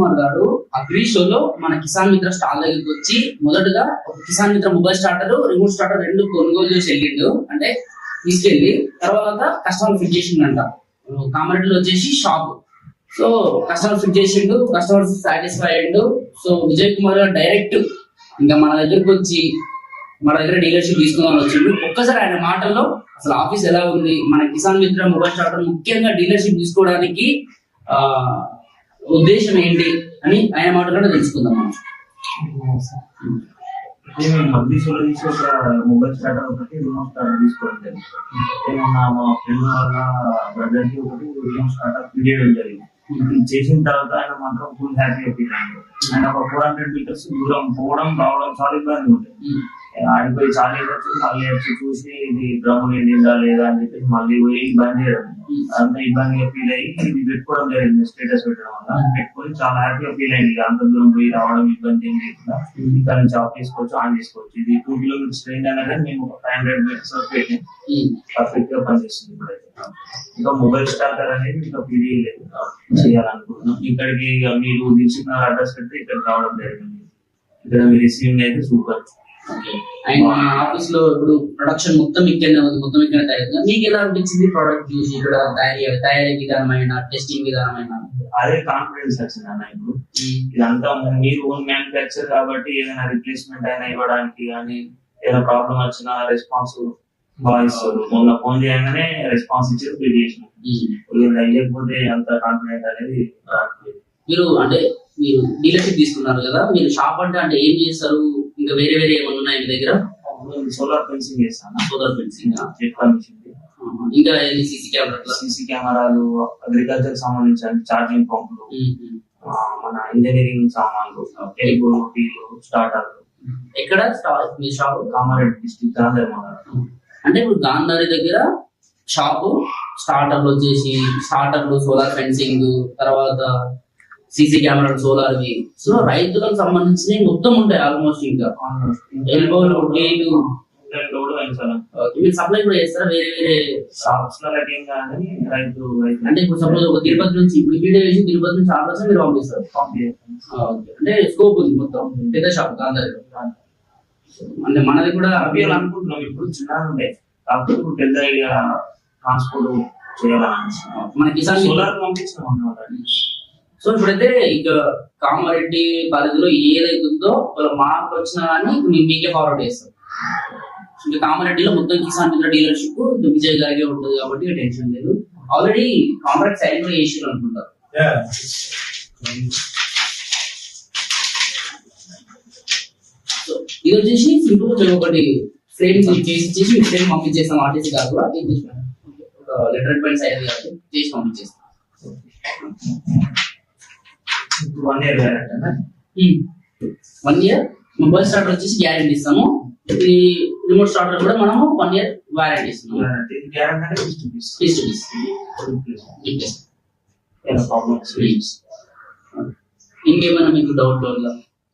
కుమార్ గారు అగ్రి షోలో మన కిసాన్ మిత్ర స్టాల్ దగ్గరికి వచ్చి మొదటగా ఒక కిసాన్ మిత్ర మొబైల్ స్టార్టర్, రిమోట్ స్టార్టర్ రెండు కొనుగోలు చేసి వెళ్ళిండు. అంటే తీసుకెళ్ళి తర్వాత కస్టమర్ ఫిట్ చేసిండంట. కామారెడ్డిలో వచ్చేసి షాప్. సో కస్టమర్ ఫిట్ చేసిండు, కస్టమర్ సాటిస్ఫై అయ్యిండు. సో విజయ్ కుమార్ గారు డైరెక్ట్ ఇంకా మన దగ్గరకు వచ్చి మన దగ్గర డీలర్షిప్ తీసుకుందాం వచ్చిండు. ఒక్కసారి ఆయన మాటల్లో అసలు ఆఫీస్ ఎలా ఉంది, మన కిసాన్ మిత్ర మొబైల్ స్టార్టర్ ముఖ్యంగా డీలర్షిప్ తీసుకోవడానికి ఉద్దేశం ఏంటి అని ఆయన మాటల్లో తెలుసుకుందాం మనం. మధ్య షోలో తీసి ఒక మొబైల్ స్టార్టర్ ఒకటి రిమోట్ స్టార్టర్ తీసుకోవడం ఏమన్నా మా ఫ్రెండ్ వాళ్ళ బ్రదర్కి ఒకటి రిమోట్ స్టార్టర్ చేయడం జరిగింది. చేసిన తర్వాత ఆయన మాత్రం ఫుల్ హ్యాపీ అయిపోయింది. ఆయన ఒక 400 meters దూరం పోవడం రావడం చాలా ఇబ్బంది ఉంటుంది. ఆడిపోయి చాలా మళ్ళీ వచ్చి చూసి ఇది డ్రమ్ నిండిందా లేదా అని చెప్పేసి మళ్ళీ పోయి ఇబ్బంది చేయడం, అంత ఇబ్బందిగా ఫీల్ అయ్యి ఇది పెట్టుకోవడం జరిగింది. స్టేటస్ పెట్టడం వల్ల పెట్టుకొని చాలా హ్యాపీగా ఫీల్ అయింది. అంత దూరం పోయి రావడం ఇబ్బంది ఏం లేకుండా ఇక్కడ నుంచి ఆఫ్ చేసుకోవచ్చు, ఆన్ చేసుకోవచ్చు. ఇది 2 kilometers ట్రైన్ అనేది మేము 500 meters వరకు వెళ్ళి పర్ఫెక్ట్ గా పనిచేస్తుంది. ఇప్పుడైతే ఇంకా మొబైల్ స్టార్టర్ అనేది ఇంకా పీడీ లేదు చేయాలనుకుంటున్నాం. ఇక్కడికి మీరు తీసుకున్న అడ్రస్ పెడితే ఇక్కడికి రావడం జరిగింది. ఇక్కడ మీ రిసీవింగ్ అయితే సూపర్. అండ్ మన ఆఫీస్ లో ఇప్పుడు ప్రొడక్షన్ మొత్తం ఇక్కడనే ఉంది, మొత్తం ఇక్కడ తయారు. మీకు ఎలా అనిపించింది ప్రోడక్ట్ చూసి? ఇక్కడ తయారీ విధానమైన, టెస్టింగ్ విధానమైన అదే కాన్ఫిడెన్స్ వచ్చింది అన్న. ఇప్పుడు ఇదంతా మీరు ఓన్ మ్యానుఫ్యాక్చర్ కాబట్టి ఏదైనా రిప్లేస్మెంట్ అయినా ఇవ్వడానికి కానీ ఏదైనా ప్రాబ్లం వచ్చినా రెస్పాన్స్ బాగా ఇస్తారు. మొన్న ఫోన్ చేయగానే రెస్పాన్స్ ఇచ్చి ఫీల్ చేసిన లేకపోతే అంత కాన్ఫిడెంట్ అనేది రావట్లేదు. మీరు అంటే మీరు డీలర్షిప్ తీసుకున్నారు కదా, మీరు షాప్ అంటే ఏం చేస్తారు? ఇంకా వేరే వేరే ఏమన్నా ఉన్నాయి మీ దగ్గర? సోలార్ ఫెన్సింగ్ చేస్తాను. సోలార్ ఫెన్సింగ్, ఇంకా సీసీ కెమెరాలు, అగ్రికల్చర్ సంబంధించిన ఛార్జింగ్ పంపులు, మన ఇంజనీరింగ్ సామాన్లు, టెలిఫోన్, స్టార్టర్లు. ఎక్కడ మీ షాప్? కామారెడ్డి డిస్ట్రిక్ట్ గాంధారి. అంటే ఇప్పుడు గాంధారి దగ్గర షాపు, స్టార్టర్లు వచ్చేసి స్టార్టర్లు, సోలార్ ఫెన్సింగ్, తర్వాత సీసీ కెమెరాలు, సోలార్వి. సో రైతులకు సంబంధించి మొత్తం ఉంటాయి ఆల్మోస్ట్. ఇంకా ఎల్బోలు, గేట్లు సప్లై కూడా చేస్తారా వేరే వేరే షాప్స్? రైతు అంటే ఇప్పుడు సపోజ్ ఒక తిరుపతి నుంచి ఇప్పుడు వీడియో వేసి తిరుపతి నుంచి ఆర్డర్ వస్తే మీరు పంపిస్తారు. అంటే స్కోప్ ఉంది మొత్తం పెద్ద షాప్ గాంధారి. అంటే మనది కూడా అనుకుంటున్నాం. ఇప్పుడు చిన్న ఉండే కాకపోతే ఇప్పుడు పెద్ద ట్రాన్స్పోర్ట్ చేయాలని మన కిసాన్ సోలార్ పంపించినాం. సో ఇప్పుడైతే ఇక కామారెడ్డి పరిధిలో ఏదైతుందో మార్క్ వచ్చినా కానీ మీకే ఫార్వర్డ్ చేస్తాం. ఇంకా కామారెడ్డిలో మొత్తం కిసాన్ మిత్ర డీలర్షిప్ విజయ్ గారికి ఉంటుంది కాబట్టి టెన్షన్ లేదు. ఆల్రెడీ కాంట్రాక్ట్ సైన్ కూడా చేసి అనుకుంటారు. సో ఇది వచ్చేసి సింపుల్ ఒకటి ఫ్రేమ్ చేసి ఫ్రేమ్ పంపించేస్తాం. ఆర్టీసీ గారు కూడా ఒక లెటర్ పాయింట్ సైజ్ చేసి పంపించేస్తాం. 1 year guarantee. 1 year mobile starter వచ్చేసి గ్యారెంటీ ఇస్తాము. ఇది రిమోట్ స్టార్టర్ కూడా మనము 1 year వారంటీ ఇస్తున్నాము. ఇంకేమైనా మీకు డౌట్ వల్ల?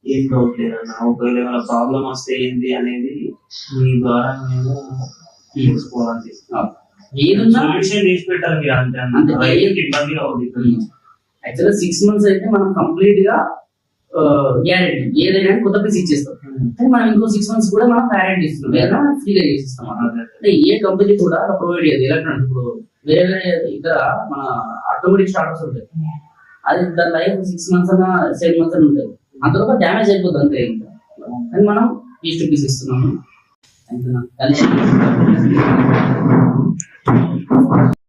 ఏం డౌట్ లేదన్న. ఒకవేళ ఏమైనా ప్రాబ్లం వస్తే ఏంది అనేది మీ ద్వారా మేము తెలుసుకోవాలి. ఏదన్నా చేసి పెట్టాలి మీరు. అంతే ఇబ్బందిగా అవుతుంది. యాక్చువల్గా 6 months అయితే మనం కంప్లీట్ గా గ్యారెంటీ ఏదైనా కొత్త పీస్ ఇచ్చేస్తాం. కానీ మనం ఇంకో 6 months కూడా మనం గ్యారెంటీ ఇస్తున్నాం, లేదా ఫ్రీగా చేసిస్తాం. అంటే ఏ కంపెనీ కూడా ప్రొవైడ్ చేయదు. ఎలక్ట్రానిక్ ఇప్పుడు వేరే వేరే ఇతర మన ఆటోమేటిక్ స్టార్టర్స్ ఉంటాయి, అది దాని లైఫ్ 6 months అన్నా 7 months అని ఉంటాయి. అంతలో డ్యామేజ్ అయిపోతుంది అంతే. ఇంకా కానీ మనం పీస్ టు పీస్ ఇస్తున్నాము.